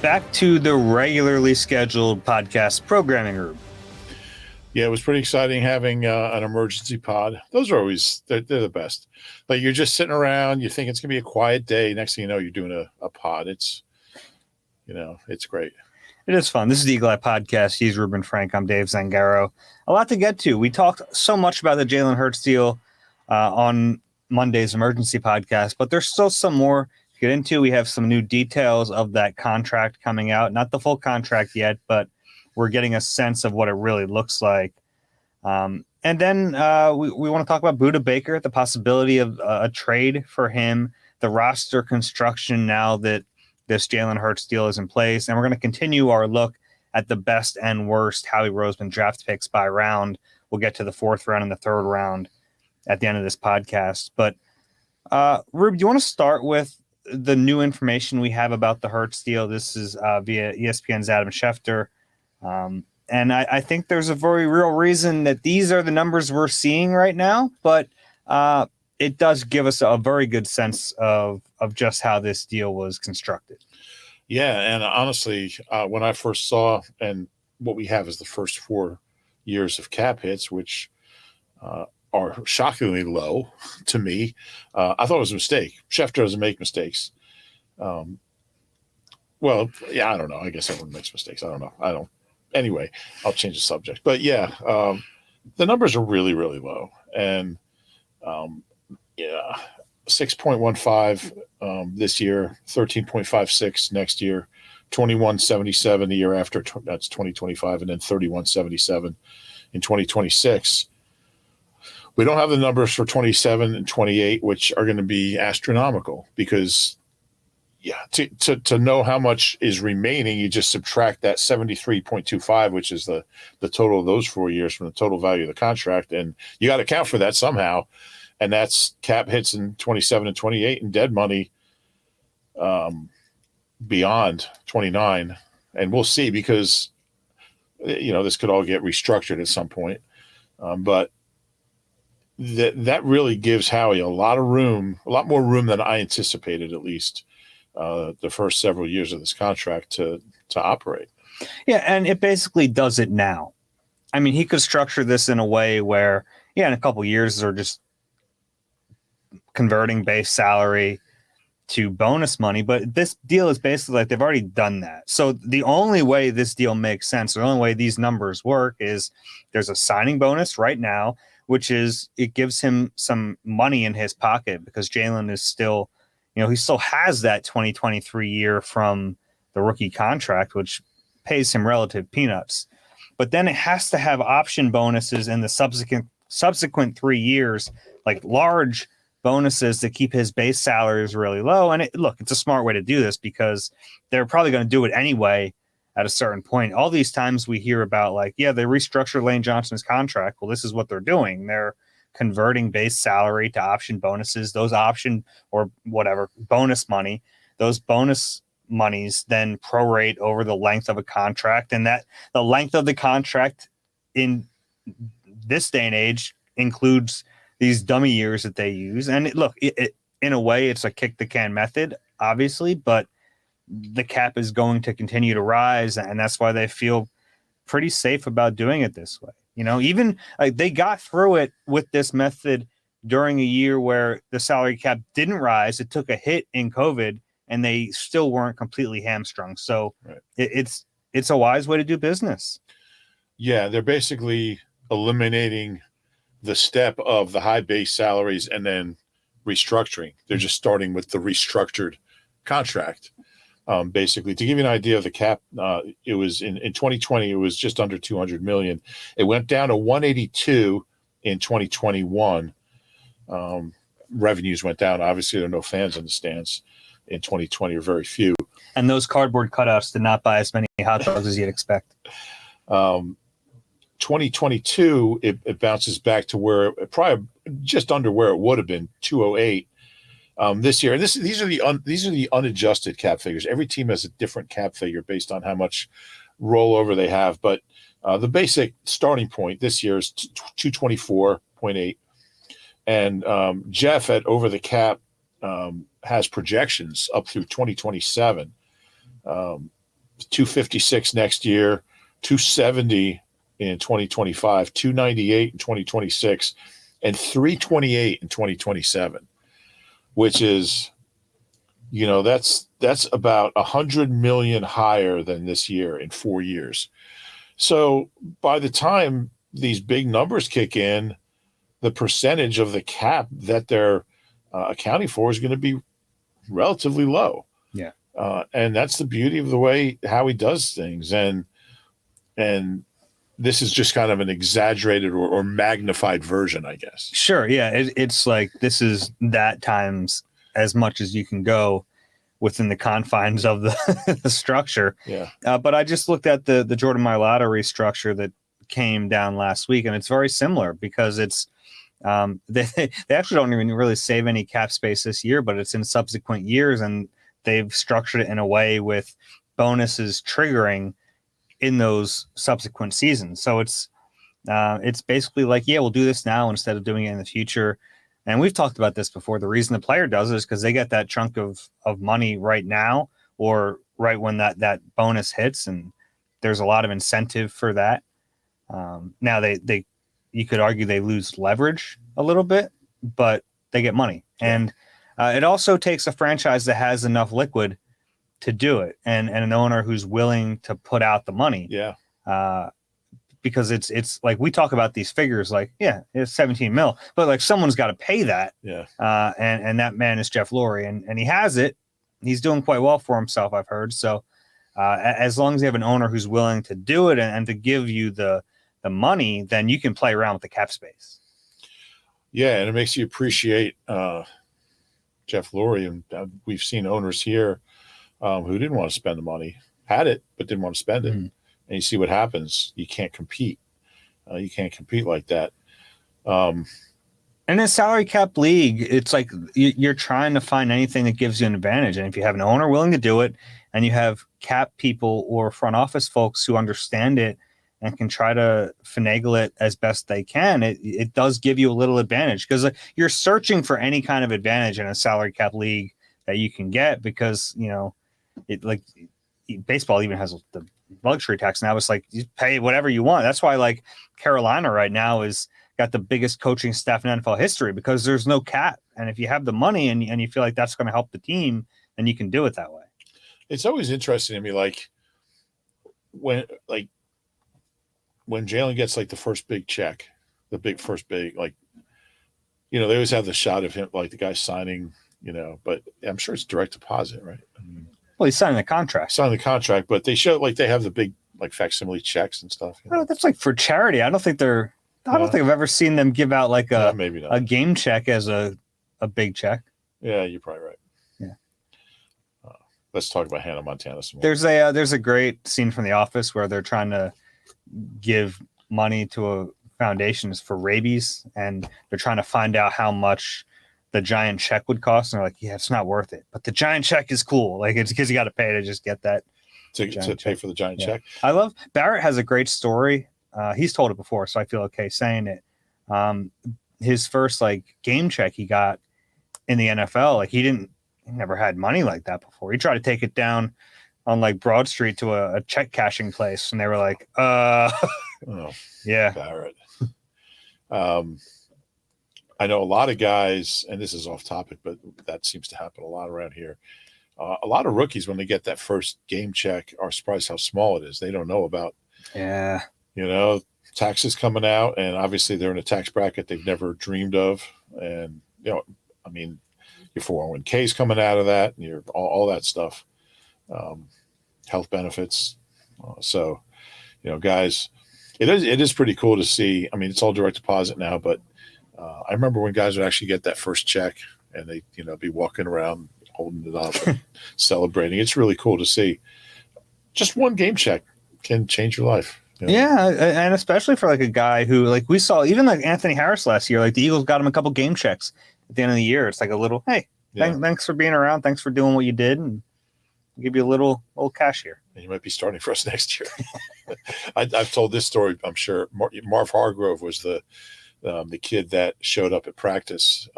back to the regularly scheduled podcast programming room. Yeah, it was pretty exciting having an emergency pod. Those are always, they're the best. Like you're just sitting around, you think it's going to be a quiet day. Next thing you know, you're doing a pod. It's great. It is fun. This is the Eagle Eye Podcast. He's Reuben Frank. I'm Dave Zangaro. A lot to get to. We talked so much about the Jalen Hurts deal on Monday's emergency podcast, but there's still some more to get into. We have some new details of that contract coming out. Not the full contract yet, but we're getting a sense of what it really looks like. And then we want to talk about Budda Baker, the possibility of a trade for him, the roster construction now that this Jalen Hurts deal is in place. And we're going to continue our look at the best and worst Howie Roseman draft picks by round. We'll get to the fourth round and the third round at the end of this podcast. But Rube, do you want to start with the new information we have about the Hurts deal? This is via ESPN's Adam Schefter. And I think there's a very real reason that these are the numbers we're seeing right now, but it does give us a very good sense of just how this deal was constructed. Yeah, and honestly, when I first saw, and what we have is the first 4 years of cap hits, which are shockingly low to me, I thought it was a mistake. Schefter doesn't make mistakes. Well, yeah, I don't know. I guess everyone makes mistakes. I don't know. Anyway, I'll change the subject. But yeah, the numbers are really, really low. And 6.15 this year, 13.56 next year, 21.77 the year after, that's 2025, and then 31.77 in 2026. We don't have the numbers for 27 and 28, which are going to be astronomical because to know how much is remaining, you just subtract that 73.25, which is the total of those 4 years from the total value of the contract. And you got to account for that somehow. And that's cap hits in 27 and 28 and dead money beyond 29. And we'll see because, this could all get restructured at some point. But that really gives Howie a lot more room than I anticipated, at least. The first several years of this contract to operate. Yeah, and it basically does it now. I mean, he could structure this in a way where, in a couple of years, they're just converting base salary to bonus money. But this deal is basically like they've already done that. So the only way this deal makes sense, the only way these numbers work is there's a signing bonus right now, which is it gives him some money in his pocket because Jalen is still – he still has that 2023 year from the rookie contract, which pays him relative peanuts. But then it has to have option bonuses in the subsequent 3 years, like large bonuses that keep his base salaries really low. And it's a smart way to do this because they're probably going to do it anyway at a certain point. All these times we hear about they restructured Lane Johnson's contract. Well, this is what they're doing. They're converting base salary to option bonuses, those option or whatever bonus money, those bonus monies then prorate over the length of a contract. And that the length of the contract in this day and age includes these dummy years that they use. And it in a way, it's a kick the can method, obviously, but the cap is going to continue to rise. And that's why they feel pretty safe about doing it this way. Even they got through it with this method during a year where the salary cap didn't rise. It took a hit in COVID and they still weren't completely hamstrung. So right. It's a wise way to do business. Yeah, they're basically eliminating the step of the high base salaries and then restructuring. They're just starting with the restructured contract. Basically, to give you an idea of the cap, it was in 2020, it was just under 200 million. It went down to 182 in 2021. Revenues went down. Obviously, there are no fans in the stands in 2020, or very few. And those cardboard cutouts did not buy as many hot dogs as you'd expect. 2022, it bounces back to where probably just under where it would have been, 208. This year, and these are the unadjusted cap figures. Every team has a different cap figure based on how much rollover they have. But the basic starting point this year is 224.8, and Jeff at Over the Cap has projections up through 2027 256 next year, 270 in 2025, 298 in 2026, and 328 in 2027, which is, that's about 100 million higher than this year in 4 years. So by the time these big numbers kick in, the percentage of the cap that they're accounting for is going to be relatively low. Yeah. And that's the beauty of the way Howie does things. And this is just kind of an exaggerated or magnified version, I guess. Sure. Yeah. It's like this is that times as much as you can go within the confines of the structure. Yeah. But I just looked at the Jordan Mailata restructure that came down last week, and it's very similar because it's they actually don't even really save any cap space this year, but it's in subsequent years, and they've structured it in a way with bonuses triggering in those subsequent seasons. So it's basically like, yeah, we'll do this now instead of doing it in the future. And we've talked about this before. The reason the player does it is because they get that chunk of money right now or right when that bonus hits, and there's a lot of incentive for that. Now they you could argue they lose leverage a little bit, but they get money. And it also takes a franchise that has enough liquid to do it, and an owner who's willing to put out the money. Yeah. Because it's like we talk about these figures like, yeah, it's 17 mil, but like someone's got to pay that. Yeah. And that man is Jeff Lurie, and he has it. He's doing quite well for himself, I've heard. So as long as you have an owner who's willing to do it and to give you the money, then you can play around with the cap space. Yeah, and it makes you appreciate Jeff Lurie. And we've seen owners here who didn't want to spend the money, had it, but didn't want to spend it. Mm-hmm. And you see what happens. You can't compete. You can't compete like that. And in a salary cap league, it's like you're trying to find anything that gives you an advantage. And if you have an owner willing to do it, and you have cap people or front office folks who understand it and can try to finagle it as best they can, it does give you a little advantage, because you're searching for any kind of advantage in a salary cap league that you can get, because, it like baseball even has the luxury tax now. It's like you pay whatever you want. That's why like Carolina right now is got the biggest coaching staff in NFL history, because there's no cap. And if you have the money and you feel like that's going to help the team, then you can do it that way. It's always interesting to me, like when Jalen gets like the first big check, first big, like, they always have the shot of him, like the guy signing, but I'm sure it's direct deposit, right? I mean, well, he's signing the contract. But they show like they have the big like facsimile checks and stuff. That's like for charity. I don't think I've ever seen them give out like maybe not. A game check as a big check. Yeah, you're probably right. Yeah. Let's talk about Hannah Montana some more. There's a great scene from The Office where they're trying to give money to a foundation for rabies, and they're trying to find out how much the giant check would cost, and they're like, yeah, it's not worth it, but the giant check is cool. Like, it's because you got to pay to just get that to pay for the giant check. I love Barrett has a great story. He's told it before, so I feel okay saying it. His first like game check he got in the NFL, like he never had money like that before. He tried to take it down on like Broad Street to a check cashing place, and they were like, yeah, Barrett. I know a lot of guys, and this is off topic, but that seems to happen a lot around here. A lot of rookies, when they get that first game check, are surprised how small it is. They don't know about, taxes coming out, and obviously they're in a tax bracket they've never dreamed of. And, I mean, your 401k is coming out of that, and your all that stuff, health benefits. So, guys, it is pretty cool to see. I mean, it's all direct deposit now, but I remember when guys would actually get that first check, and they, be walking around holding it up and celebrating. It's really cool to see. Just one game check can change your life. Yeah, and especially for like a guy who, like, we saw even like Anthony Harris last year, like the Eagles got him a couple game checks at the end of the year. It's like a little, hey, thanks for being around, thanks for doing what you did, and I'll give you a little cash here. And you might be starting for us next year. I've told this story, I'm sure. Marv Hargrove was the kid that showed up at practice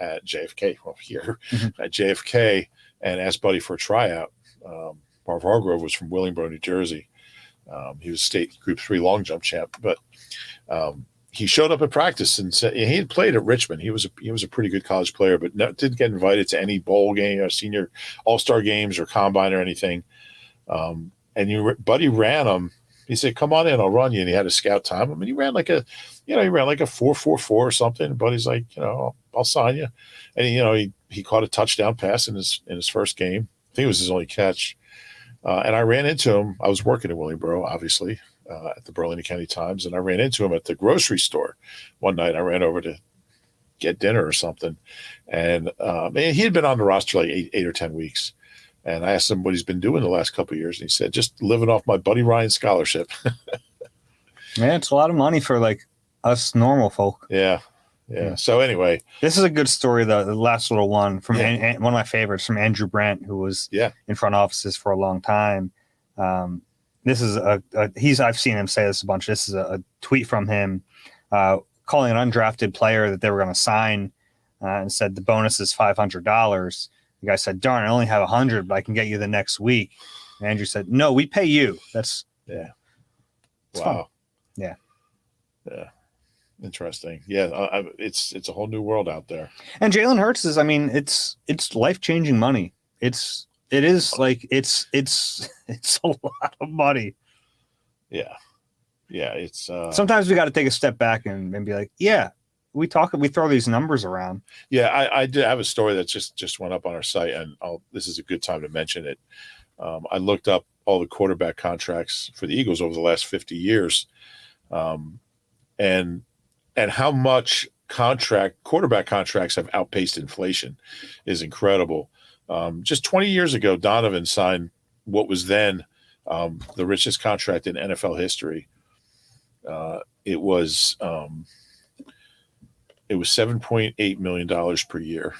at JFK, at JFK, and asked Buddy for a tryout. Marv Hargrove was from Willingboro, New Jersey. He was state Group 3 long jump champ, but he showed up at practice and said he had played at Richmond. He was a pretty good college player, but didn't get invited to any bowl game or senior all-star games or combine or anything. And Buddy ran him. He said, "Come on in, I'll run you." And he had a scout time. I mean, he ran like a 4.44 or something. And Buddy's like, I'll sign you. And he caught a touchdown pass in his first game. I think it was his only catch. And I ran into him. I was working in Willingboro, obviously, at the Burlington County Times, and I ran into him at the grocery store one night. I ran over to get dinner or something, and he had been on the roster like eight or 10 weeks. And I asked him what he's been doing the last couple of years, and he said, "Just living off my Buddy Ryan scholarship." Yeah, it's a lot of money for like us normal folk. Yeah. So anyway, this is a good story. The last little one from one of my favorites from Andrew Brent, who was in front offices for a long time. This is I've seen him say this a bunch. This is a tweet from him calling an undrafted player that they were going to sign and said the bonus is $500. The guy said, "Darn, I only have 100, but I can get you the next week." And Andrew said, "No, we pay you." That's wow. Fun. Yeah. Interesting. Yeah, it's a whole new world out there. And Jalen Hurts is, it's life-changing money. It is like it's a lot of money. Yeah. It's sometimes we got to take a step back and be like, we throw these numbers around. Yeah, I did have a story that just went up on our site, and this is a good time to mention it. I looked up all the quarterback contracts for the Eagles over the last 50 years, and how much quarterback contracts have outpaced inflation is incredible. Just 20 years ago, Donovan signed what was then the richest contract in NFL history. It was $7.8 million per year.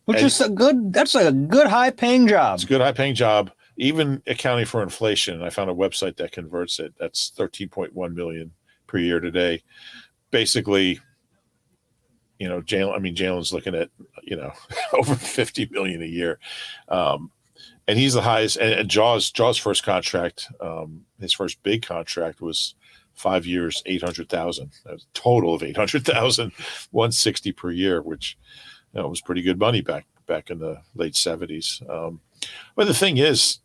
Which is that's a good high paying job. It's a good high paying job, even accounting for inflation. I found a website that converts it. That's $13.1 million per year today. Basically, Jalen's looking at, over $50 million a year. And he's the highest. And Jaw's first contract, his first big contract was 5 years, $800,000. That was a total of $800,000, $160 per year, which was pretty good money back in the late 70s. But the thing is,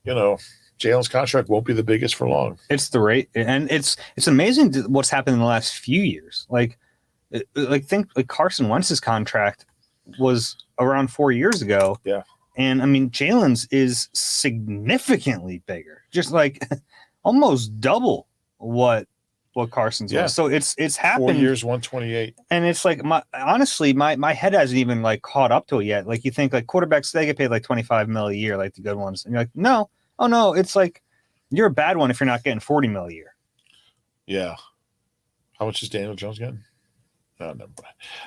Jalen's contract won't be the biggest for long. It's the rate, and it's amazing what's happened in the last few years. Think Carson Wentz's contract was around 4 years ago. Yeah. And Jalen's is significantly bigger, just like almost double what Carson's was. So it's happened. 4 years, 128. And it's like my head hasn't even caught up to it yet. Like you think quarterbacks, they get paid $25 million a year, like the good ones. And you're like, no, oh no, it's like you're a bad one if you're not getting $40 million a year. Yeah. How much is Daniel Jones getting? No, never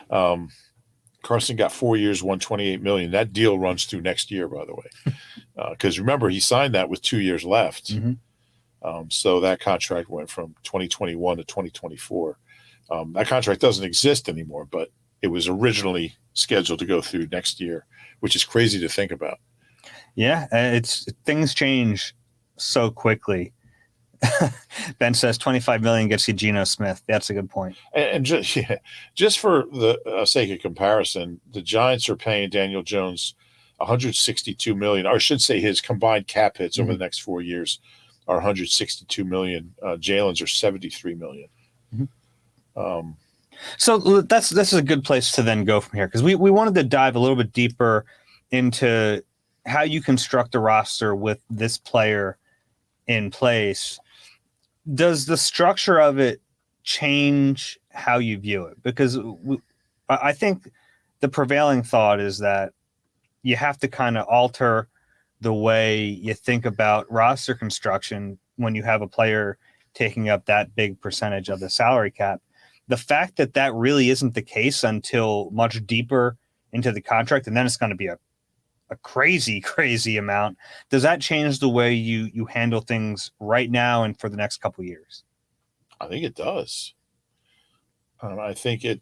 mind. Carson got 4 years, $128 million. That deal runs through next year, by the way. Because remember, he signed that with 2 years left. Mm-hmm. So that contract went from 2021 to 2024. That contract doesn't exist anymore, but it was originally scheduled to go through next year, which is crazy to think about. Yeah, things change so quickly. Ben says 25 million gets you Geno Smith. That's a good point. And just for the sake of comparison, the Giants are paying Daniel Jones $162 million, or I should say his combined cap hits over the next 4 years are $162 million. Jalen's are $73 million. Mm-hmm. So this is a good place to then go from here, because we wanted to dive a little bit deeper into how you construct a roster with this player in place. Does the structure of it change how you view it? Because I think the prevailing thought is that you have to kind of alter the way you think about roster construction when you have a player taking up that big percentage of the salary cap. The fact that really isn't the case until much deeper into the contract, and then it's going to be a crazy, crazy amount. Does that change the way you handle things right now and for the next couple of years? I think it does. I think it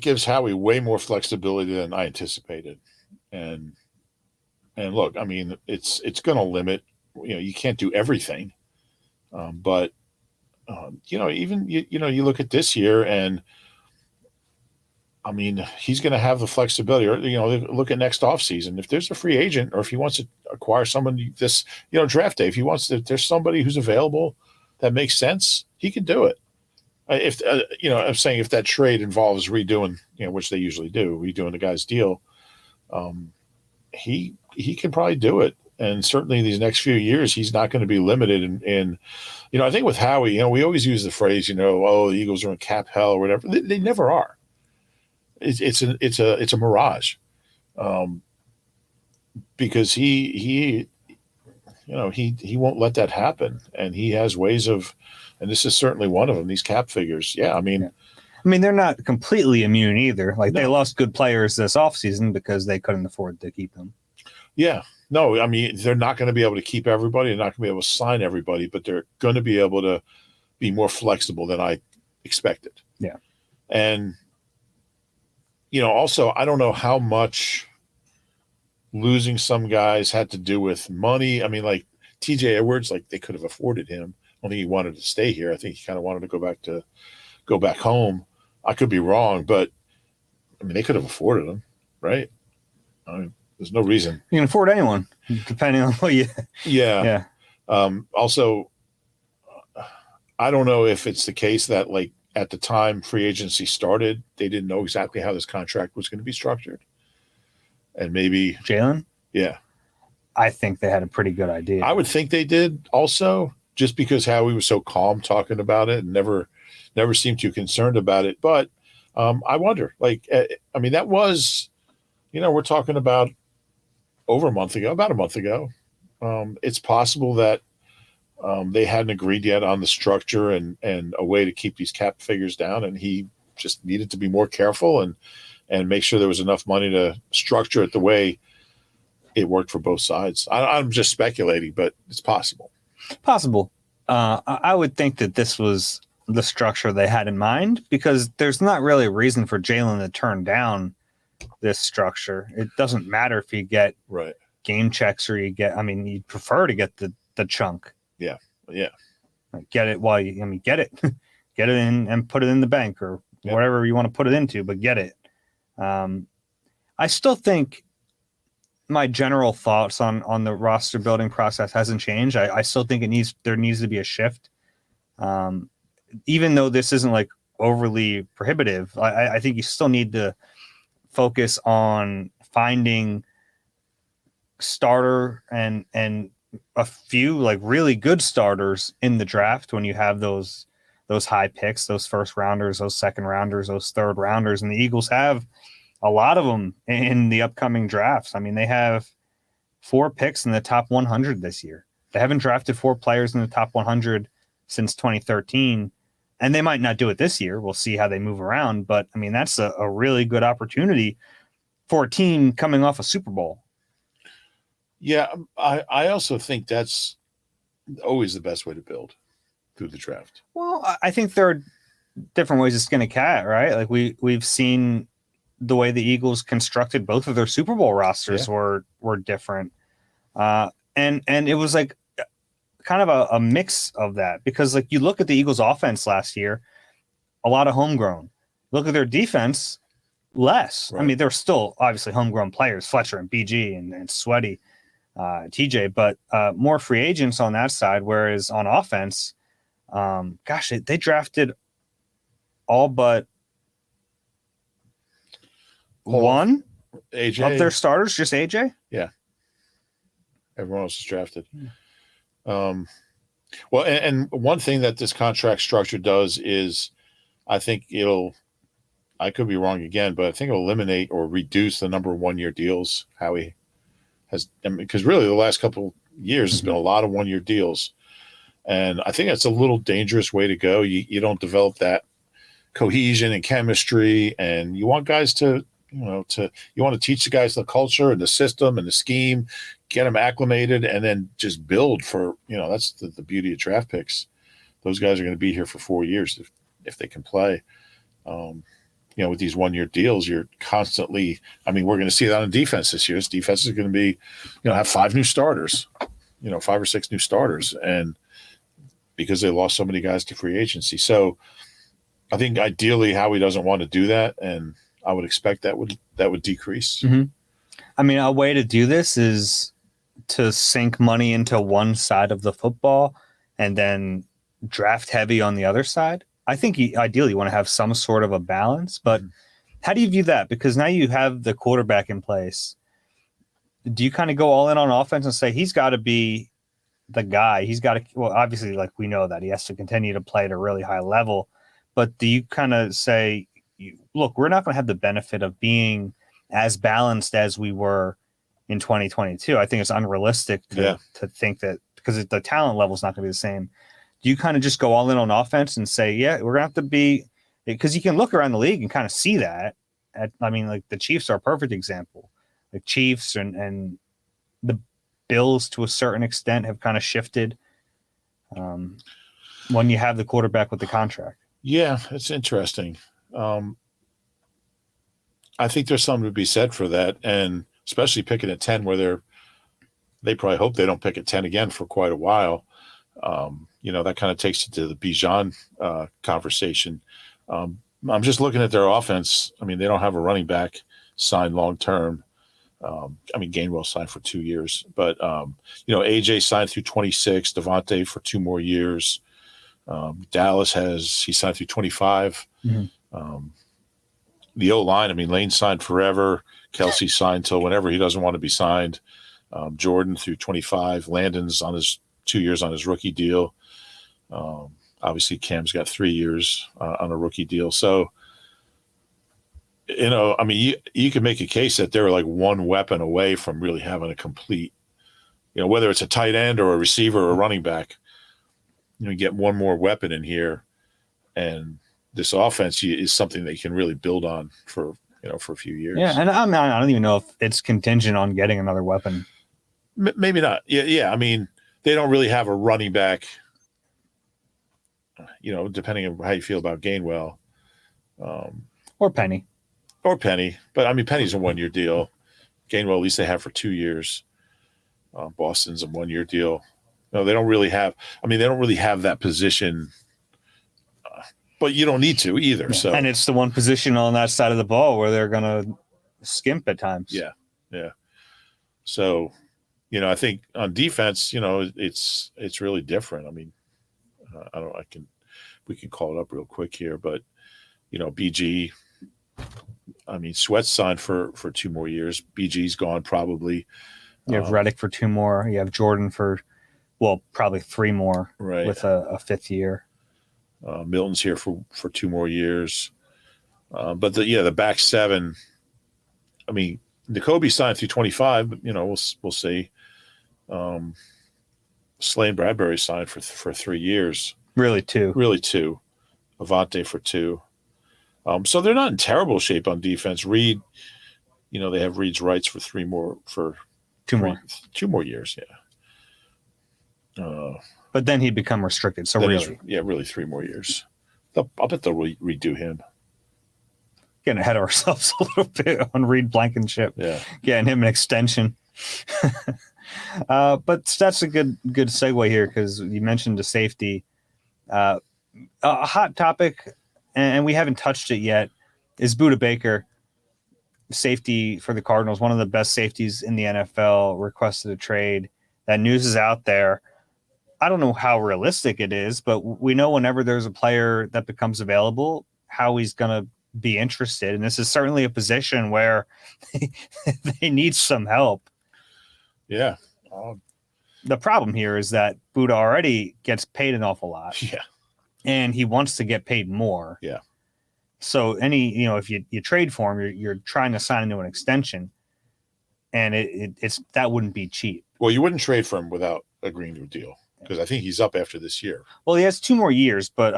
gives Howie way more flexibility than I anticipated. And And look, I mean, it's going to limit. You can't do everything, but even you look at this year, and I mean, he's going to have the flexibility. Or look at next offseason. If there's a free agent, or if he wants to acquire someone this draft day, if he wants to, if there's somebody who's available that makes sense, he can do it. If I'm saying if that trade involves redoing, which they usually do, redoing the guy's deal, he can probably do it. And certainly these next few years, he's not going to be limited in I think with Howie, we always use the phrase, the Eagles are in cap hell or whatever. They never are. It's a mirage, because he won't let that happen, and he has ways of, and this is certainly one of them. These cap figures, yeah. I mean, they're not completely immune either. Like they lost good players this offseason because they couldn't afford to keep them. Yeah, no, I mean they're not going to be able to keep everybody. They're not going to be able to sign everybody, but they're going to be able to be more flexible than I expected. Yeah, and. Also, I don't know how much losing some guys had to do with money. I mean, like TJ Edwards, like they could have afforded him. I don't think he wanted to stay here. I think he kind of wanted to go back home. I could be wrong, but I mean, they could have afforded him, right? I mean, there's no reason. You can afford anyone, depending on what you. Yeah. Also, I don't know if it's the case that like, at the time free agency started, they didn't know exactly how this contract was going to be structured. And maybe Jalen? Yeah. I think they had a pretty good idea. I would think they did also, just because Howie was so calm talking about it and never seemed too concerned about it. But I wonder, like, I mean, that was, we're talking about about a month ago. It's possible that they hadn't agreed yet on the structure and a way to keep these cap figures down, and he just needed to be more careful and make sure there was enough money to structure it the way it worked for both sides. I'm just speculating, but it's possible. Possible. I would think that this was the structure they had in mind, because there's not really a reason for Jalen to turn down this structure. It doesn't matter if you get game checks or you get, you'd prefer to get the chunk. Yeah. Get it while get it, get it in and put it in the bank or whatever you want to put it into, but get it. I still think my general thoughts on the roster building process hasn't changed. I still think there needs to be a shift. Even though this isn't like overly prohibitive, I think you still need to focus on finding starter and a few like really good starters in the draft when you have those high picks, those first rounders, those second rounders, those third rounders. And the Eagles have a lot of them in the upcoming drafts. They have 4 picks in the top 100 this year. They haven't drafted 4 players in the top 100 since 2013, and they might not do it this year. We'll see how they move around, but that's a really good opportunity for a team coming off a Super Bowl. Yeah, I also think that's always the best way to build through the draft. Well, I think there are different ways to skin a cat, right? Like we've seen the way the Eagles constructed both of their Super Bowl rosters were different. And it was like kind of a mix of that, because like you look at the Eagles offense last year, a lot of homegrown. Look at their defense, less. Right. They're still obviously homegrown players, Fletcher and BG and Sweaty, TJ, but more free agents on that side. Whereas on offense, they drafted all but one AJ of their starters, just AJ. Yeah, everyone else is drafted. Well, and one thing that this contract structure does is, I think I could be wrong again, but I think it'll eliminate or reduce the number of 1-year deals. Howie has, because really the last couple years has been a lot of 1-year deals, and I think that's a little dangerous way to go. You don't develop that cohesion and chemistry, and you want guys to you want to teach the guys the culture and the system and the scheme, get them acclimated, and then just build for, that's the beauty of draft picks. Those guys are going to be here for 4 years if they can play. with these 1-year deals, you're constantly. I mean, we're going to see that on defense this year. This defense is going to be, have 5 new starters, 5 or 6 new starters, and because they lost so many guys to free agency. So I think ideally Howie doesn't want to do that, and I would expect that would decrease. Mm-hmm. I mean, a way to do this is to sink money into one side of the football and then draft heavy on the other side. I think ideally you want to have some sort of a balance, but how do you view that? Because now you have the quarterback in place. Do you kind of go all in on offense and say he's got to be the guy? He's got to, well, obviously, like we know that he has to continue to play at a really high level, but do you kind of say, look, we're not going to have the benefit of being as balanced as we were in 2022. I think it's unrealistic to think that, because the talent level is not going to be the same. Do you kind of just go all in on offense and say, yeah, we're going to have to be, because you can look around the league and kind of see that. Like the Chiefs are a perfect example. The Chiefs and the Bills to a certain extent have kind of shifted when you have the quarterback with the contract. Yeah, it's interesting. I think there's something to be said for that, and especially picking at 10 where they probably hope they don't pick at 10 again for quite a while. That kind of takes you to the Bijan conversation. I'm just looking at their offense. I mean, they don't have a running back signed long-term. Gainwell signed for 2 years, but, AJ signed through 26, Devontae for 2 more years. Dallas he signed through 25. Mm-hmm. The O-line, Lane signed forever. Kelsey signed till whenever he doesn't want to be signed. Jordan through 25. Landon's on his 2 years on his rookie deal. Obviously, Cam's got 3 years on a rookie deal. So, you can make a case that they're like one weapon away from really having a complete, whether it's a tight end or a receiver or a running back, you get one more weapon in here, and this offense is something that you can really build on for a few years. Yeah, and I don't even know if it's contingent on getting another weapon. Maybe not. Yeah. They don't really have a running back, depending on how you feel about Gainwell. Or Penny. But, Penny's a 1-year deal. Gainwell, at least they have for 2 years. Boston's a 1-year deal. No, they don't really have – they don't really have that position, but you don't need to either. Yeah. So, and it's the one position on that side of the ball where they're going to skimp at times. Yeah. So, I think on defense, it's really different. We can call it up real quick here, but BG. Sweat's signed for 2 more years. BG's gone probably. You have Reddick for 2 more. You have Jordan for, probably 3 more, right, with a 5th year. Milton's here for 2 more years. But the back 7. N'Kobe signed through 25, but we'll see. Slane Bradbury signed for 3 years. Really 2. Avante for 2. So they're not in terrible shape on defense. Reed, they have Reed's rights for 2 more years. Yeah. But then he'd become restricted. So really 3 more years. I'll bet they'll redo him. Getting ahead of ourselves a little bit on Reed Blankenship. Yeah. Getting him an extension. But that's a good segue here, because you mentioned the safety. A hot topic, and we haven't touched it yet, is Budda Baker, safety for the Cardinals, one of the best safeties in the NFL, requested a trade. That news is out there. I don't know how realistic it is, but we know whenever there's a player that becomes available, how he's going to be interested. And this is certainly a position where they need some help. Yeah. The problem here is that Budda already gets paid an awful lot. Yeah. And he wants to get paid more. Yeah. So if you trade for him, you're trying to sign into an extension, and it's that wouldn't be cheap. Well, you wouldn't trade for him without agreeing to a deal, because I think he's up after this year. Well, he has 2 more years, but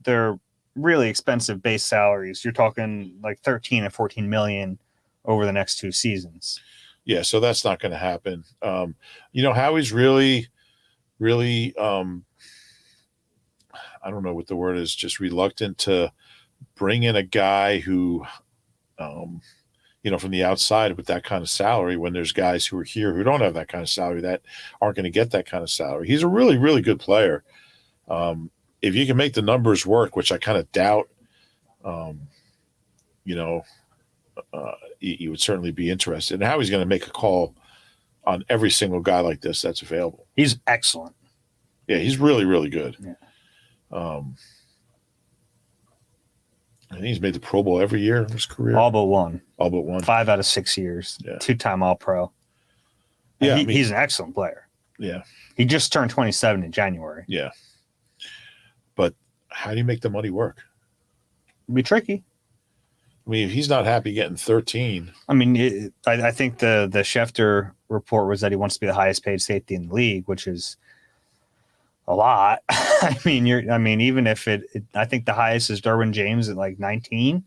they're really expensive base salaries. You're talking like 13 and 14 million over the next 2 seasons. Yeah, so that's not going to happen. Howie's really, really, I don't know what the word is, just reluctant to bring in a guy who, from the outside with that kind of salary when there's guys who are here who don't have that kind of salary that aren't going to get that kind of salary. He's a really, really good player. If you can make the numbers work, which I kind of doubt, you would certainly be interested. And how he's going to make a call on every single guy like this that's available. He's excellent. Yeah, he's really, really good. Yeah. I think he's made the Pro Bowl every year of his career. All but one. 5 out of 6 years. Yeah. 2-time All-Pro. Yeah, he's an excellent player. Yeah. He just turned 27 in January. Yeah. But how do you make the money work? It'd be tricky. I mean, if he's not happy getting 13. I mean, I think the Schefter report was that he wants to be the highest paid safety in the league, which is a lot. I mean, even if I think the highest is Derwin James at like 19.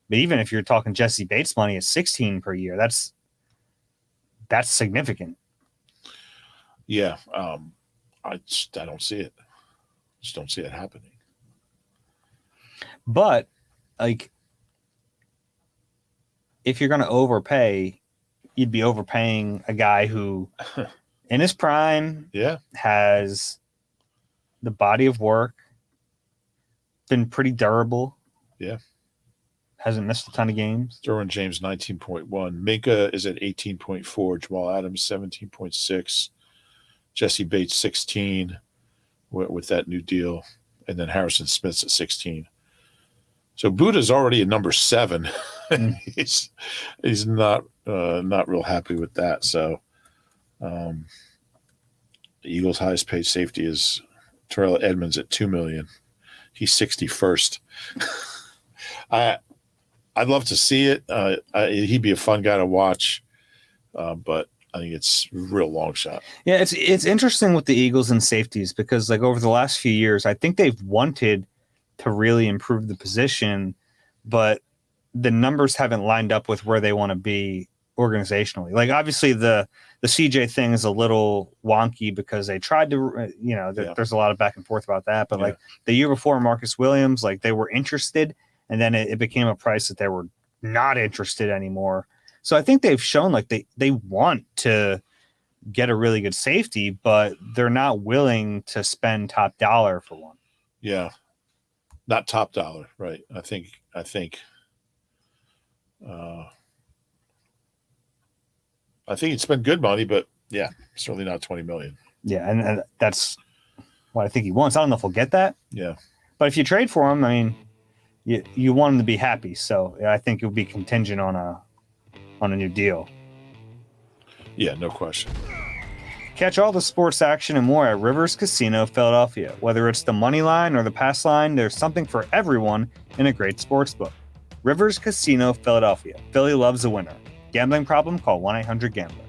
But even if you're talking Jesse Bates money at 16 per year, that's significant. Yeah. I don't see it. Just don't see it happening. But like, if you're going to overpay, you'd be overpaying a guy who in his prime has the body of work, been pretty durable. Yeah. Hasn't missed a ton of games. Derwin James, 19.1. Minka is at 18.4. Jamal Adams, 17.6. Jesse Bates, 16 with that new deal. And then Harrison Smith's at 16. So Budda's already at number 7. He's not real happy with that. So the Eagles' highest paid safety is Terrell Edmonds at $2 million. He's 61st. I'd love to see it. He'd be a fun guy to watch, but I think it's a real long shot. Yeah, it's interesting with the Eagles and safeties because like over the last few years, I think they've wanted to really improve the position, but the numbers haven't lined up with where they want to be organizationally. Like obviously the CJ thing is a little wonky because they tried to, there's a lot of back and forth about that. But like the year before Marcus Williams, like they were interested and then it became a price that they were not interested anymore. So I think they've shown like they want to get a really good safety, but they're not willing to spend top dollar for one. Yeah. Not top dollar, right? I think he'd spend good money, but yeah, certainly not $20 million. Yeah, and that's what I think he wants. I don't know if he'll get that. Yeah, but if you trade for him, I mean, you want him to be happy. So I think it would be contingent on a new deal. Yeah, no question. Catch all the sports action and more at Rivers Casino Philadelphia. Whether it's the money line or the pass line, there's something for everyone in a great sports book. Rivers Casino Philadelphia. Philly loves a winner. Gambling problem? Call 1-800-GAMBLER.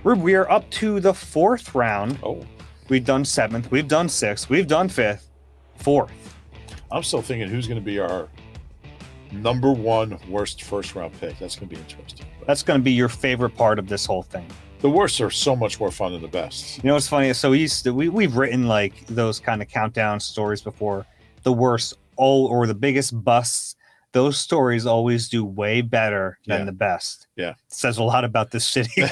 Rube, we are up to the 4th round. Oh. We've done 7th. We've done 6th. We've done 5th. 4th. I'm still thinking who's going to be our number 1 worst first-round pick. That's going to be interesting. That's going to be your favorite part of this whole thing. The worst are so much more fun than the best. You know what's funny? So we've written like those kind of countdown stories before. The worst or the biggest busts. Those stories always do way better than the best. Yeah, it says a lot about this city.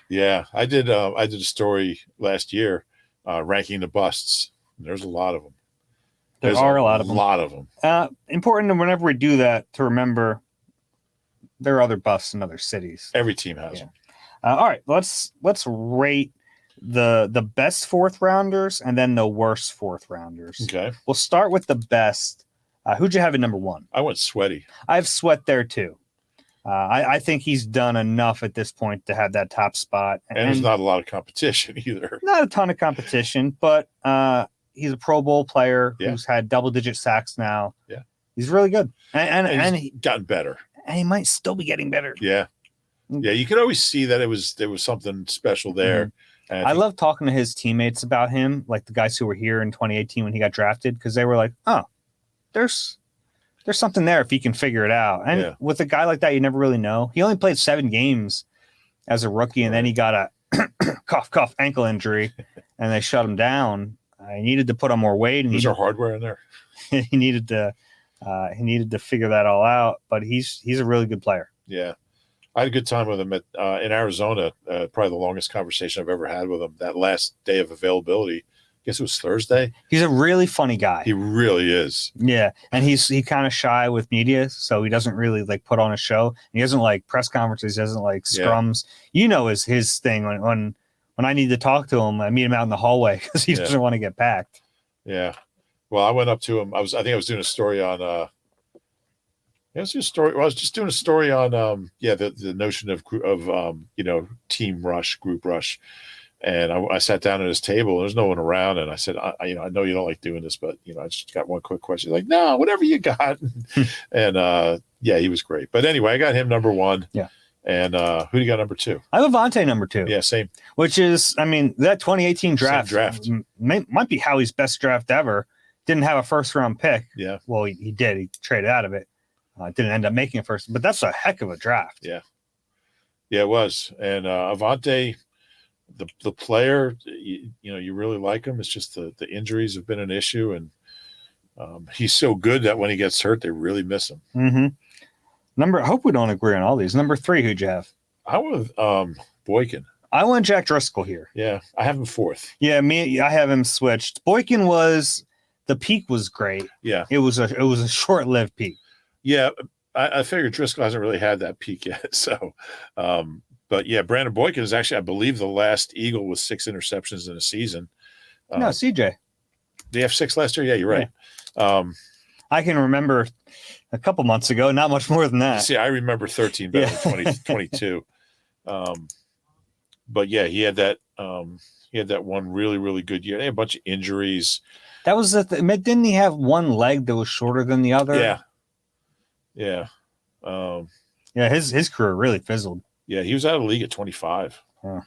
Yeah, I did a story last year ranking the busts. There's a lot of them. There are a lot of them. Important whenever we do that to remember there are other busts in other cities. Every team has them. All right, let's rate the best 4th rounders and then the worst 4th rounders. Okay, we'll start with the best. Who'd you have at number 1? I went Sweaty. I have Sweat there too. I think he's done enough at this point to have that top spot. And there's not a lot of competition either. Not a ton of competition, but he's a Pro Bowl player who's had double-digit sacks now. Yeah, he's really good, and he's gotten better. And he might still be getting better. Yeah, you could always see that there was something special there. Mm-hmm. And I love talking to his teammates about him, like the guys who were here in 2018 when he got drafted, because they were like, "Oh, there's something there if he can figure it out." And with a guy like that, you never really know. He only played 7 games as a rookie, and then he got a cough ankle injury, and they shut him down. He needed to put on more weight. And Was there hardware in there? he needed to figure that all out. But he's a really good player. Yeah. I had a good time with him in Arizona. Probably the longest conversation I've ever had with him. That last day of availability, I guess it was Thursday. He's a really funny guy. He really is. Yeah, and he kind of shy with media, so he doesn't really like put on a show. He doesn't like press conferences. He doesn't like scrums. Yeah. Is his thing. When I need to talk to him, I meet him out in the hallway because he doesn't want to get packed. Yeah. Well, I went up to him. I think I was doing a story on. I was just doing a story on the notion of team rush, group rush, and I sat down at his table. There's no one around, and I said, I know you don't like doing this, but I just got one quick question. He's like, no, whatever you got, and he was great. But anyway, I got him number 1. Yeah, and who do you got number 2? I have Avante number 2. Yeah, same. Which is, that 2018 draft might be Howie's best draft ever. Didn't have a first round pick. Yeah, well, he did. He traded out of it. Didn't end up making it first, but that's a heck of a draft. Yeah, it was. And Avante, the player, you really like him. It's just the injuries have been an issue, and he's so good that when he gets hurt, they really miss him. Mm-hmm. I hope we don't agree on all these. Number 3, who'd you have? I went with Boykin. I went Jack Driscoll here. Yeah, I have him 4th. Yeah, I have him switched. Boykin the peak was great. Yeah, it was a short-lived peak. Yeah, I figured Driscoll hasn't really had that peak yet. So, but yeah, Brandon Boykin is actually, I believe, the last Eagle with 6 interceptions in a season. No, CJ. Did he have 6 last year? Yeah, you're right. Yeah. I can remember a couple months ago, not much more than that. See, I remember 13 better than 22. But yeah, he had that one really, really good year. They had a bunch of injuries. That was didn't he have one leg that was shorter than the other? Yeah. His career really fizzled. Yeah, he was out of the league at 25. Huh.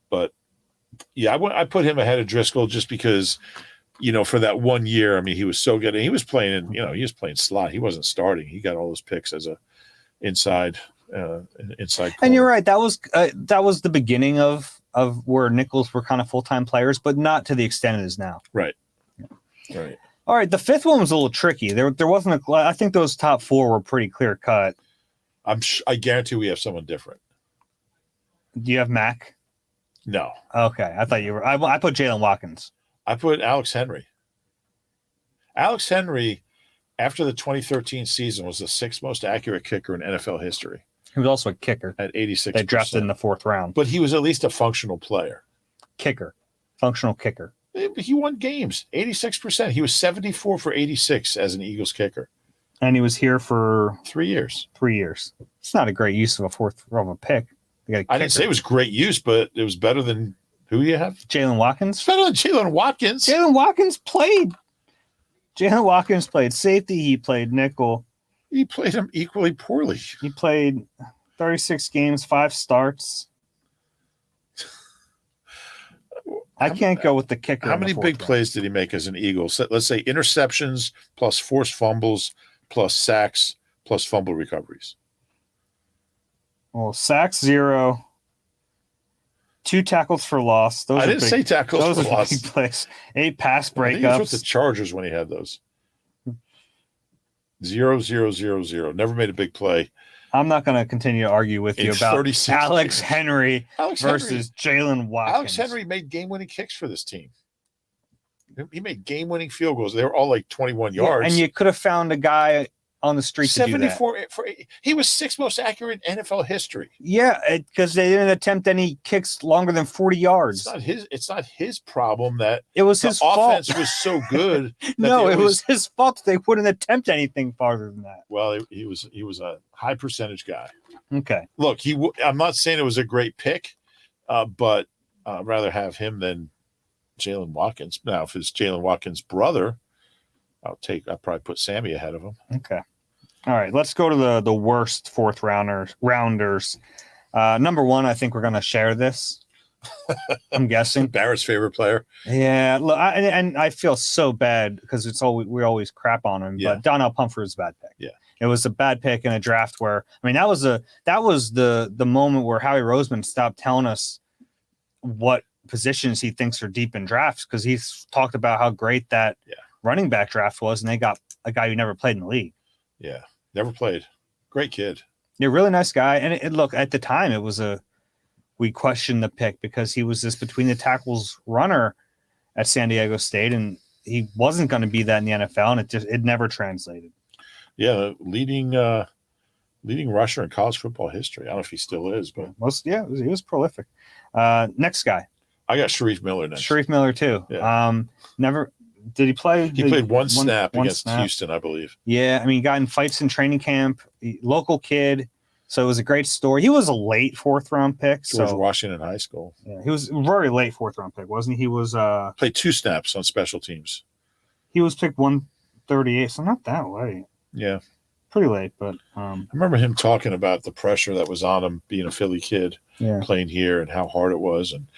But yeah, I put him ahead of Driscoll just because, for that 1 year, he was so good. And he was playing slot. He wasn't starting. He got all those picks as a inside corner. And you're right. That was the beginning of where nickels were kind of full-time players, but not to the extent it is now. Right. Yeah. Right. All right, the 5th one was a little tricky. There wasn't I think those top 4 were pretty clear cut. I guarantee we have someone different. Do you have Mac? No. Okay, I thought you were. I put Jalen Watkins. I put Alex Henry. Alex Henry, after the 2013 season, was the 6th most accurate kicker in NFL history. He was also a kicker at 86%. They drafted in the 4th round, but he was at least a functional player. Functional kicker. He won games, 86%. He was 74 for 86 as an Eagles kicker. And he was here for 3 years. 3 years. It's not a great use of a 4th round of a pick. I didn't say it was great use, but it was better than who you have? Jalen Watkins. It's better than Jalen Watkins. Jalen Watkins played safety. He played nickel. He played him equally poorly. He played 36 games, 5 starts. I can't go with the kicker. How many big plays did he make as an Eagle? So let's say interceptions plus forced fumbles plus sacks plus fumble recoveries. Well, sacks 0. 2 tackles for loss. I didn't say tackles for loss. Big plays. 8 pass breakups. He was with the Chargers when he had those. 0, 0, 0, 0. Never made a big play. I'm not going to continue to argue with you about Alex Henry versus Jalen Watkins. Alex Henry made game-winning kicks for this team. He made game-winning field goals. They were all like 21 yards. And you could have found a guy on the street 74 he was 6th most accurate in NFL history. Yeah, because they didn't attempt any kicks longer than 40 yards. It's not his problem that it was his fault. Offense was so good. No, it was his fault. They wouldn't attempt anything farther than that. Well, he was a high percentage guy. Okay. Look, I'm not saying it was a great pick, but I'd rather have him than Jalen Watkins. Now, if it's Jalen Watkins' brother, I'll probably put Sammy ahead of him. Okay. All right. Let's go to the worst 4th rounders. Number 1, I think we're going to share this. I'm guessing. Barrett's favorite player. Yeah. Look, I feel so bad because we always crap on him. Yeah. But Donnell Pumphrey was a bad pick. Yeah. It was a bad pick in a draft where that was the moment where Howie Roseman stopped telling us what positions he thinks are deep in drafts because he's talked about how great that running back draft was, and they got a guy who never played in the league. Yeah, never played. Great kid. Yeah, really nice guy. And look, at the time, we questioned the pick because he was this between the tackles runner at San Diego State, and he wasn't going to be that in the NFL, and it never translated. Yeah, leading rusher in college football history. I don't know if he still is, but he was prolific. Next guy, I got Sharif Miller next. Sharif Miller too. Yeah. Never did he play? He played one snap against Houston, I believe. Yeah, I mean, he got in fights in training camp. Local kid, so it was a great story. He was a late 4th round pick. George Washington High School. Yeah, he was a very late 4th round pick, wasn't he? He was played 2 snaps on special teams. He was picked 138, so not that late. Yeah. Pretty late, but I remember him talking about the pressure that was on him being a Philly kid playing here and how hard it was. And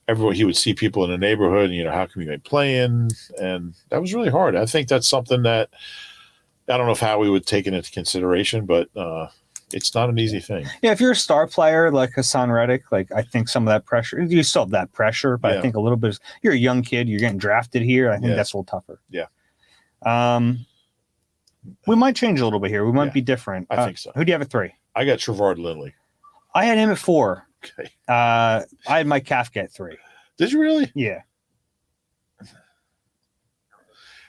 everywhere he would see people in the neighborhood, and, how can we make playing? And that was really hard. I think that's something that I don't know if Howie would take it into consideration, but it's not an easy thing. Yeah, if you're a star player like Hassan Reddick, like I think some of that pressure, you still have that pressure, but I think a little bit, you're a young kid, you're getting drafted here. I think that's a little tougher. Yeah. We might change a little bit here. We might be different. I think so. Who do you have at 3? I got Trevard Lindley. I had him at 4. Okay. I had Mike Kafka at 3. Did you really? Yeah.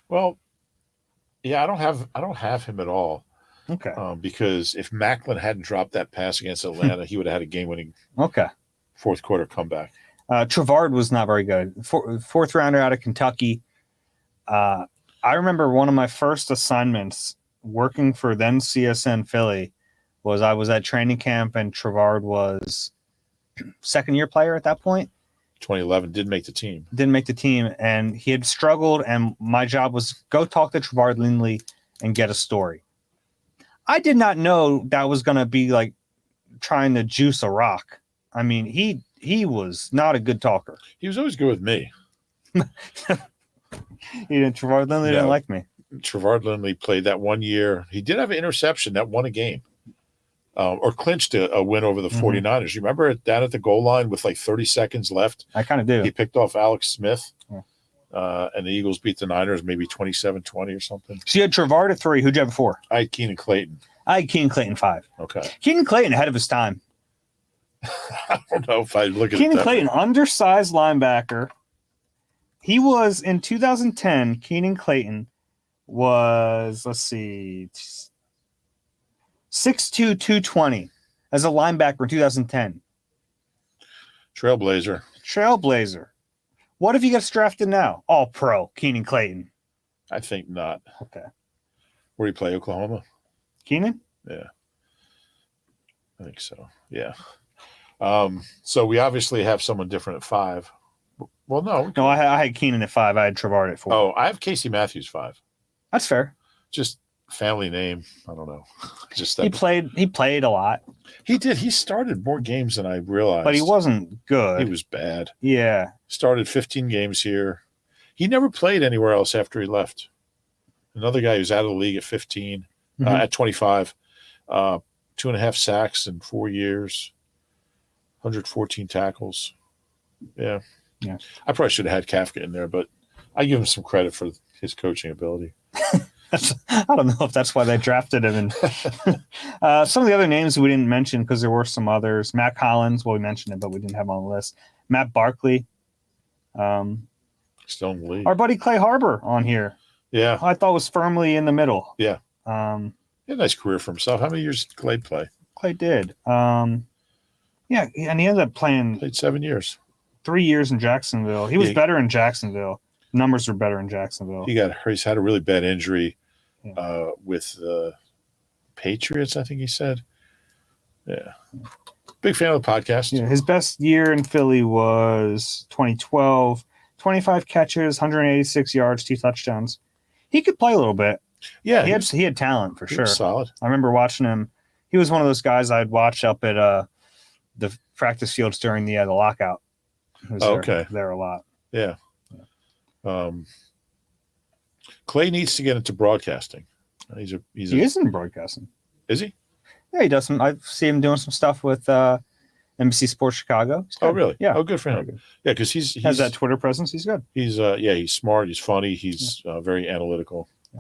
Well, yeah, I don't have him at all. Okay. Because if Macklin hadn't dropped that pass against Atlanta, he would have had a game-winning 4th quarter comeback. Trevard was not very good. 4th rounder out of Kentucky. I remember one of my first assignments working for then CSN Philly was I was at training camp, and Trevard was 2nd-year player at that point. 2011 didn't make the team. Didn't make the team, and he had struggled, and my job was go talk to Trevard Lindley and get a story. I did not know that was going to be like trying to juice a rock. I mean, he was not a good talker. He was always good with me. Trevard Lindley didn't like me. Trevard Lindley played that 1 year. He did have an interception that won a game. Or clinched a win over the 49ers. You remember that at the goal line with like 30 seconds left? I kind of do. He picked off Alex Smith, and the Eagles beat the Niners maybe 27-20 or something. So you had Trevard at 3. Who'd you have at 4? I had Keenan Clayton. I had Keenan Clayton 5. Okay. Keenan Clayton ahead of his time. I don't know if I look at Keenan Clayton, undersized linebacker. He was in 2010. Keenan Clayton was, 6'2", 220 as a linebacker in 2010. Trailblazer. What if he gets drafted now? All pro, Keenan Clayton. I think not. Okay. Where do you play, Oklahoma? Keenan? Yeah. I think so. Yeah. So we obviously have someone different at 5. Well, no. No, I had Keenan at 5. I had Trevard at 4. Oh, I have Casey Matthews 5. That's fair. Just family name. I don't know. Just that. He played a lot. He did. He started more games than I realized. But he wasn't good. He was bad. Yeah. Started 15 games here. He never played anywhere else after he left. Another guy who's out of the league at 15, at 25, 2.5 sacks in 4 years, 114 tackles. Yeah. I probably should have had Kafka in there, but I give him some credit for his coaching ability. I don't know if that's why they drafted him. And some of the other names we didn't mention because there were some others. Matt Collins, well, we mentioned it, but we didn't have him on the list. Matt Barkley. Still in the league. Our buddy Clay Harbor on here. Yeah. I thought was firmly in the middle. Yeah. He had a nice career for himself. How many years did Clay play? Clay did. And he ended up played 7 years. 3 years in Jacksonville. He was better in Jacksonville. Numbers were better in Jacksonville. He's had a really bad injury with the Patriots, I think he said. Yeah. Big fan of the podcast. Yeah, his best year in Philly was 2012. 25 catches, 186 yards, 2 touchdowns. He could play a little bit. Yeah. He had talent for sure. Solid. I remember watching him. He was one of those guys I'd watch up at the practice fields during the lockout. There a lot. Yeah. Clay needs to get into broadcasting. He is in broadcasting. Is he? Yeah, he does some. I see him doing some stuff with NBC Sports Chicago. Oh, really? Yeah. Oh, good for Very him. good. Yeah, because he's Has that Twitter presence. He's good. he's smart. He's funny. He's very analytical. Yeah.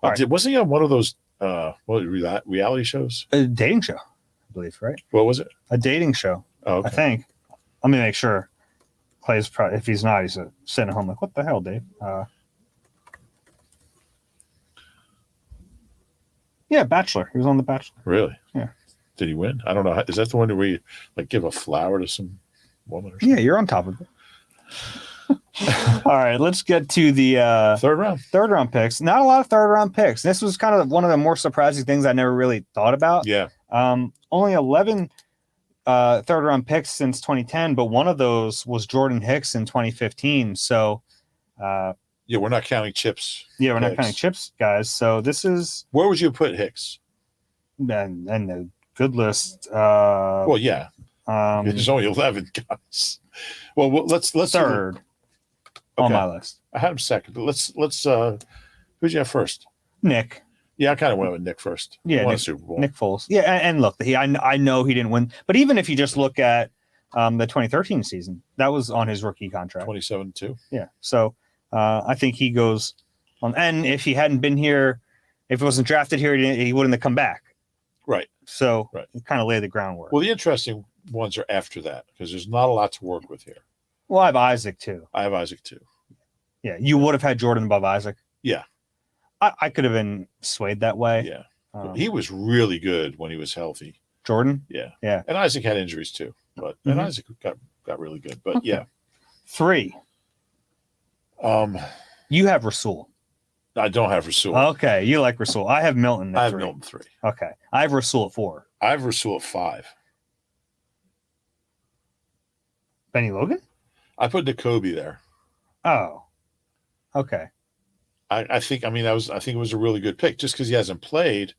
All right. Wasn't he on one of those reality shows? A dating show, I believe, right? What was it? A dating show. Oh, okay. I think. Let me make sure. Clay's probably, if he's not, he's sitting at home like, what the hell, Dave? Yeah, Bachelor. He was on The Bachelor. Really? Yeah. Did he win? I don't know. Is that the one where you like give a flower to some woman or something? Yeah, you're on top of it. All right, let's get to the third round picks. Not a lot of third round picks. This was kind of one of the more surprising things I never really thought about. Yeah. Only 11 third round picks since 2010, but one of those was Jordan Hicks in 2015. So, yeah, we're not counting Chips. Yeah, we're not counting Chips, guys. So this is where would you put Hicks? And the good list. Well, yeah. There's only 11 guys. Well, let's third on my list. I had him second, but let's who'd you have first? Nick. Yeah, I kind of went with Nick first. Yeah, Nick, Super Bowl. Nick Foles. Yeah, and look, I know he didn't win, but even if you just look at the 2013 season, that was on his rookie contract. 27-2. Yeah, so I think he goes on. And if he hadn't been here, if he wasn't drafted here, he wouldn't have come back. Right. So kind of lay the groundwork. Well, the interesting ones are after that because there's not a lot to work with here. Well, I have Isaac too. I have Isaac too. Yeah, you would have had Jordan above Isaac. Yeah. I could have been swayed that way. Yeah. He was really good when he was healthy. Jordan? Yeah. Yeah. And Isaac had injuries too. But and Isaac got really good. But yeah. 3. You have Rasul. I don't have Rasul. Okay. You like Rasul. I have Milton at 3. I have Milton 3. Okay. I have Rasul at 4. I have Rasul at 5. Benny Logan? I put Nakobe there. Oh. Okay. I think it was a really good pick just because he hasn't played.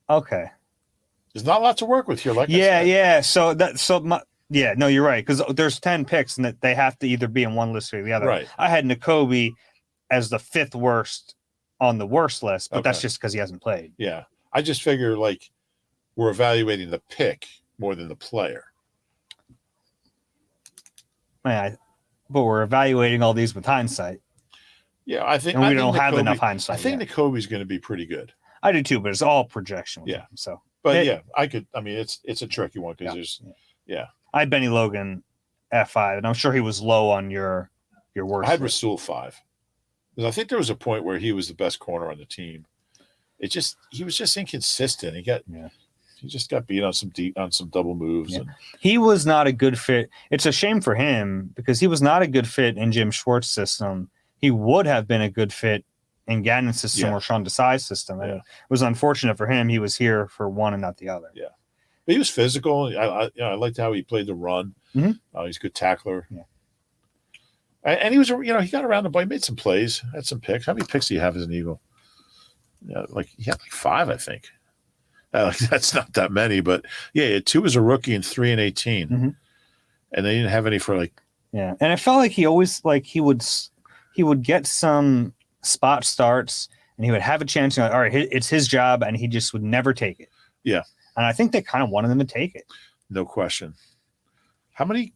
Okay. There's not a lot to work with here. Like yeah. So no, you're right because there's 10 picks and that they have to either be in one list or the other. Right. I had Nakobe as the 5th worst on the worst list, but that's just because he hasn't played. Yeah, I just figure like we're evaluating the pick more than the player. Man, but we're evaluating all these with hindsight. Yeah, I think we don't have enough hindsight. I think Nakobe's going to be pretty good. I do too, but it's all projection. Yeah. So, but I could. I mean, it's a tricky one because I had Benny Logan at 5, and I'm sure he was low on your worst. I had Rasul 5 because I think there was a point where he was the best corner on the team. He was just inconsistent. He just got beat on some double moves. Yeah. He was not a good fit. It's a shame for him because he was not a good fit in Jim Schwartz's system. He would have been a good fit in Gannon's system or Sean Desai's system. And it was unfortunate for him. He was here for one and not the other. Yeah. But he was physical. I liked how he played the run. Mm-hmm. He's a good tackler. Yeah. And he was, he got around the ball. He made some plays, had some picks. How many picks do you have as an Eagle? Yeah, he had 5, I think. That's not that many, but he had 2 as a rookie and 3 in 18. Mm-hmm. And they didn't have any for and it felt like he always he would get some spot starts and he would have a chance. All right, it's his job, and he just would never take it. Yeah, and I think they kind of wanted him to take it. No question. How many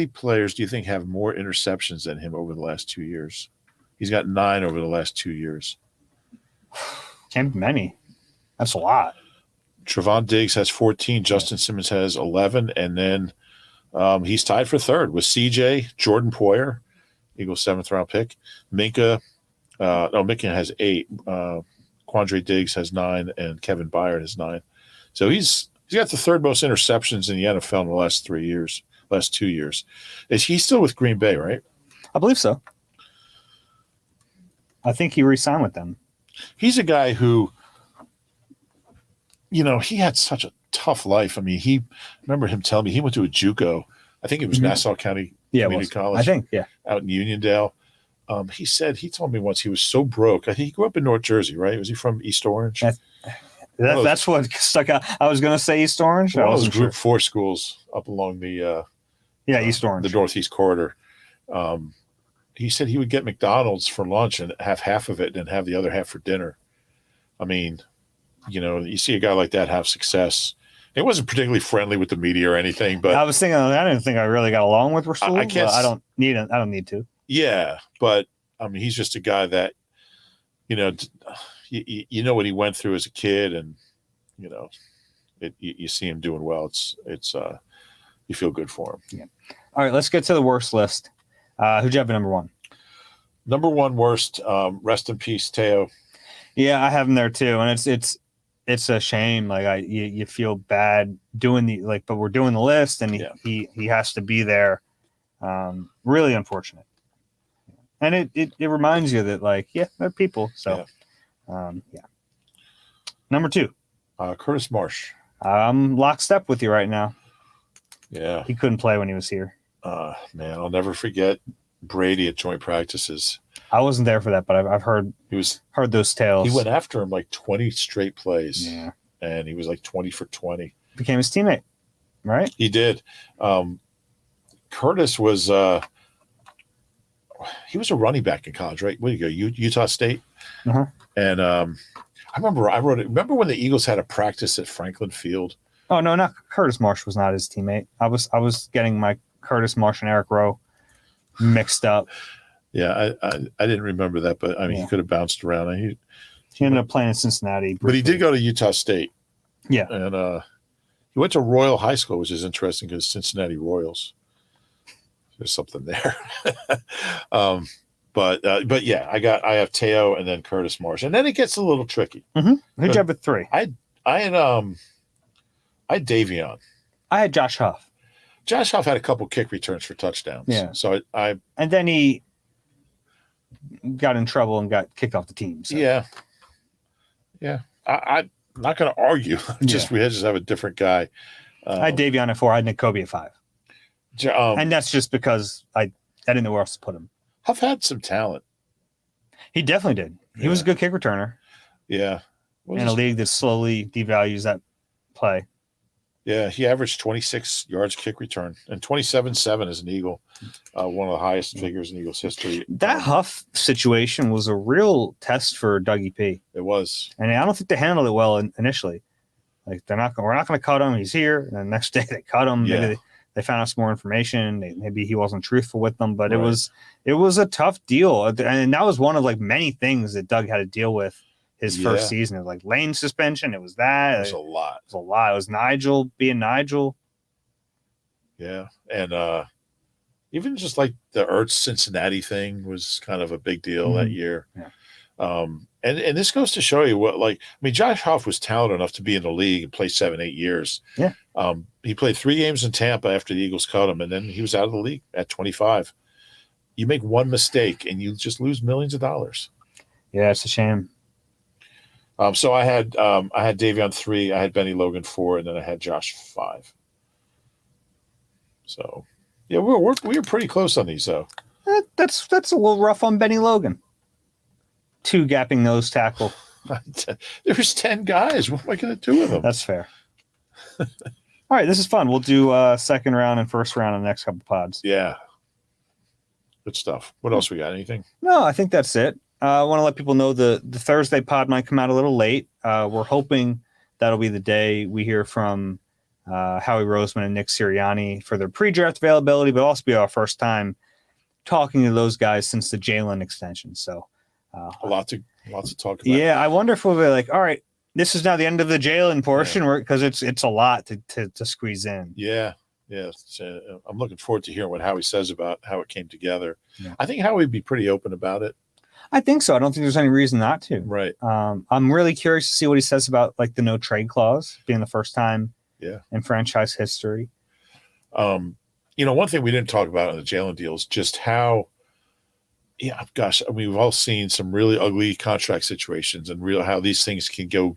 players do you think have more interceptions than him over the last 2 years? He's got 9 over the last 2 years. Can't be many. That's a lot. Trevon Diggs has 14. Justin Simmons has 11. And then he's tied for 3rd with CJ, Jordan Poyer, Eagles 7th round pick. Minka has 8. Quandre Diggs has 9, and Kevin Byard has 9. So he's got the 3rd most interceptions in the NFL in the last 2 years. Is he still with Green Bay, right? I believe so. I think he re-signed with them. He's a guy who, he had such a tough life. I mean, remember him telling me he went to a JUCO. I think it was Nassau County Community College. I think, out in Uniondale. He told me once he was so broke. I think he grew up in North Jersey, right? Was he from East Orange? That's what stuck out. I was going to say East Orange. One of those Group 4 schools up along the East Orange, the Northeast corridor. He said he would get McDonald's for lunch and have half of it and have the other half for dinner. I mean, you see a guy like that have success. It wasn't particularly friendly with the media or anything, but I was thinking, I didn't think I really got along with Rasul. I can't. I don't need to. Yeah, but I mean, he's just a guy that, you know, you know what he went through as a kid, and you know, you see him doing well. It's you feel good for him. Yeah. All right, let's get to the worst list. Who'd you have at number one? Number one worst. Rest in peace, Teo. Yeah, I have him there too, and it's a shame. Like you feel bad doing but we're doing the list, and he has to be there. Really unfortunate, and it reminds you that they're people. So, Number two, Curtis Marsh. I'm lockstep with you right now. Yeah, he couldn't play when he was here. Man, I'll never forget Brady at joint practices. I wasn't there for that, but I've heard those tales. He went after him like 20 straight plays. Yeah, and he was like 20 for 20. Became his teammate, right? He did. Curtis was he was a running back in college, right? Where did you go? Utah State. Uh-huh. And I remember I wrote it. Remember when the Eagles had a practice at Franklin Field? Oh no, not Curtis Marsh was not his teammate. I was getting my Curtis Marsh and Eric Rowe mixed up. Yeah, I didn't remember that, but I mean, he could have bounced around. He ended up playing in Cincinnati. But he did go to Utah State. Yeah. And he went to Royal High School, which is interesting because Cincinnati Royals. There's something there. But yeah, I have Teo and then Curtis Marsh. And then it gets a little tricky. Mm-hmm. Who'd you have at three? I had Davion. I had Josh Huff. Josh Huff had a couple kick returns for touchdowns. Yeah. So I and then he got in trouble and got kicked off the team. So. Yeah. Yeah. I'm not going to argue. We just have a different guy. I had Davion at 4. I had Nick Kobe at 5. And that's just because I didn't know where else to put him. Huff had some talent. He definitely did. He was a good kick returner. Yeah. In a league that slowly devalues that play. Yeah, he averaged 26 yards kick return and 27.7 as an Eagle, one of the highest figures in Eagles history. That Huff situation was a real test for Dougie P. It was, and I don't think they handled it well initially. Like we're not going to cut him. He's here, and the next day they cut him. Yeah. Maybe they found out some more information. Maybe he wasn't truthful with them, but it was a tough deal, and that was one of many things that Doug had to deal with. His first season, it was lane suspension. It was that. It was a lot. It was Nigel being Nigel. Yeah, and even just the Ertz Cincinnati thing was kind of a big deal that year. Yeah. And this goes to show you what Josh Huff was talented enough to be in the league and play 7-8 years. Yeah. He played 3 games in Tampa after the Eagles cut him, and then he was out of the league at 25. You make one mistake and you just lose millions of dollars. Yeah, it's a shame. So I had Davion 3, I had Benny Logan 4, and then I had Josh 5. So yeah, we were pretty close on these though. That's a little rough on Benny Logan. 2 gapping nose tackle. There's 10 guys. What am I going to do with them? That's fair. All right, this is fun. We'll do second round and first round in the next couple pods. Yeah. Good stuff. What else we got? Anything? No, I think that's it. I want to let people know the Thursday pod might come out a little late. We're hoping that'll be the day we hear from Howie Roseman and Nick Sirianni for their pre-draft availability, but also be our first time talking to those guys since the Jalen extension. So lots to talk about. Yeah, I wonder if we'll be all right, this is now the end of the Jalen portion because it's a lot to squeeze in. Yeah. Yeah, I'm looking forward to hearing what Howie says about how it came together. Yeah. I think Howie would be pretty open about it. I think so. I don't think there's any reason not to. Right. I'm really curious to see what he says about the no trade clause being the first time in franchise history. One thing we didn't talk about in the Jalen deal is just how, we've all seen some really ugly contract situations and how these things can go.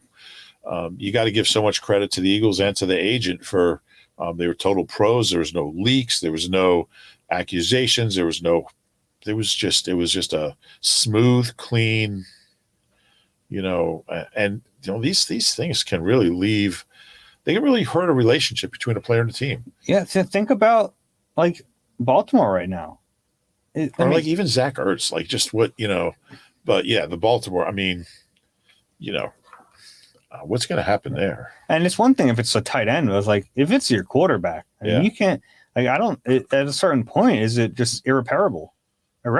You got to give so much credit to the Eagles and to the agent for they were total pros. There was no leaks. There was no accusations. It was just a smooth, clean, and these things can really they can really hurt a relationship between a player and a team. Yeah. Think about Baltimore right now. Even Zach Ertz, but yeah, the Baltimore, What's going to happen there? And it's one thing if it's a tight end, but it's like if it's your quarterback, I mean, you can't. Like I don't. At a certain point, is it just irreparable? Yeah,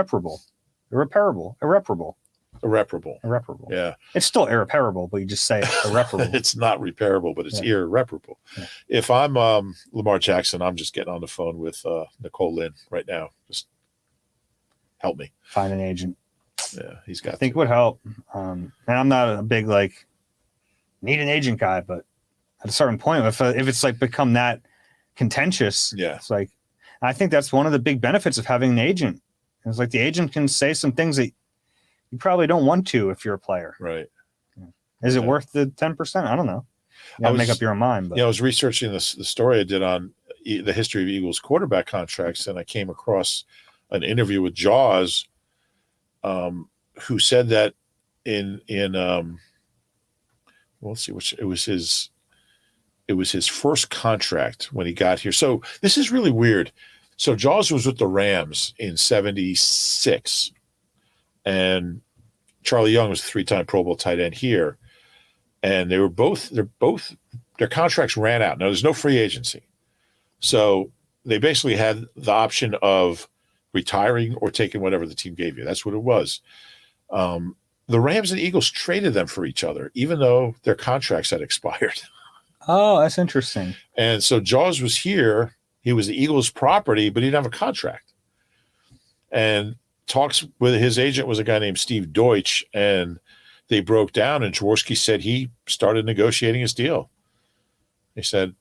it's still irreparable, but you just say irreparable. It's not repairable, but it's irreparable. Yeah. If I'm Lamar Jackson, I'm just getting on the phone with Nicole Lynn right now. Just help me find an agent. Yeah, he's got. I think would help. And I'm not a big like need an agent guy, but at a certain point, if it's like become that contentious, it's like I think that's one of the big benefits of having an agent. It's like the agent can say some things that you probably don't want to if you're a player. Right. Is it worth the 10%? I don't know. You gotta make up your own mind. But. I was researching the story I did on the history of Eagles quarterback contracts, and I came across an interview with Jaws, who said that in let's see, which it was his first contract when he got here. So this is really weird. So Jaws was with the Rams in 76, and Charlie Young was a 3-time Pro Bowl tight end here. And their contracts ran out. Now there's no free agency. So they basically had the option of retiring or taking whatever the team gave you. That's what it was. The Rams and Eagles traded them for each other, even though their contracts had expired. Oh, that's interesting. And so Jaws was here. He was the Eagles' property, but he didn't have a contract. And talks with his agent was a guy named Steve Deutsch, and they broke down, and Jaworski said he started negotiating his deal. He said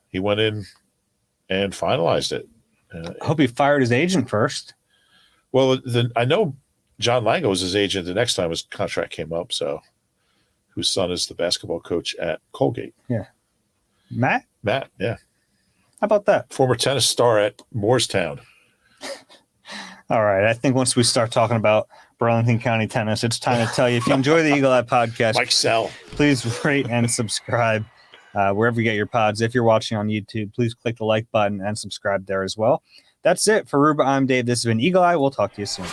he went in and finalized it. I hope he fired his agent first. Well, I know John Lango was his agent the next time his contract came up, so whose son is the basketball coach at Colgate. Yeah. Matt, yeah. How about that? Former tennis star at Moorestown. All right. I think once we start talking about Burlington County tennis, it's time to tell you, if you enjoy the Eagle Eye podcast, Mike Sell, please rate and subscribe wherever you get your pods. If you're watching on YouTube, please click the like button and subscribe there as well. That's it for Reuben. I'm Dave. This has been Eagle Eye. We'll talk to you soon.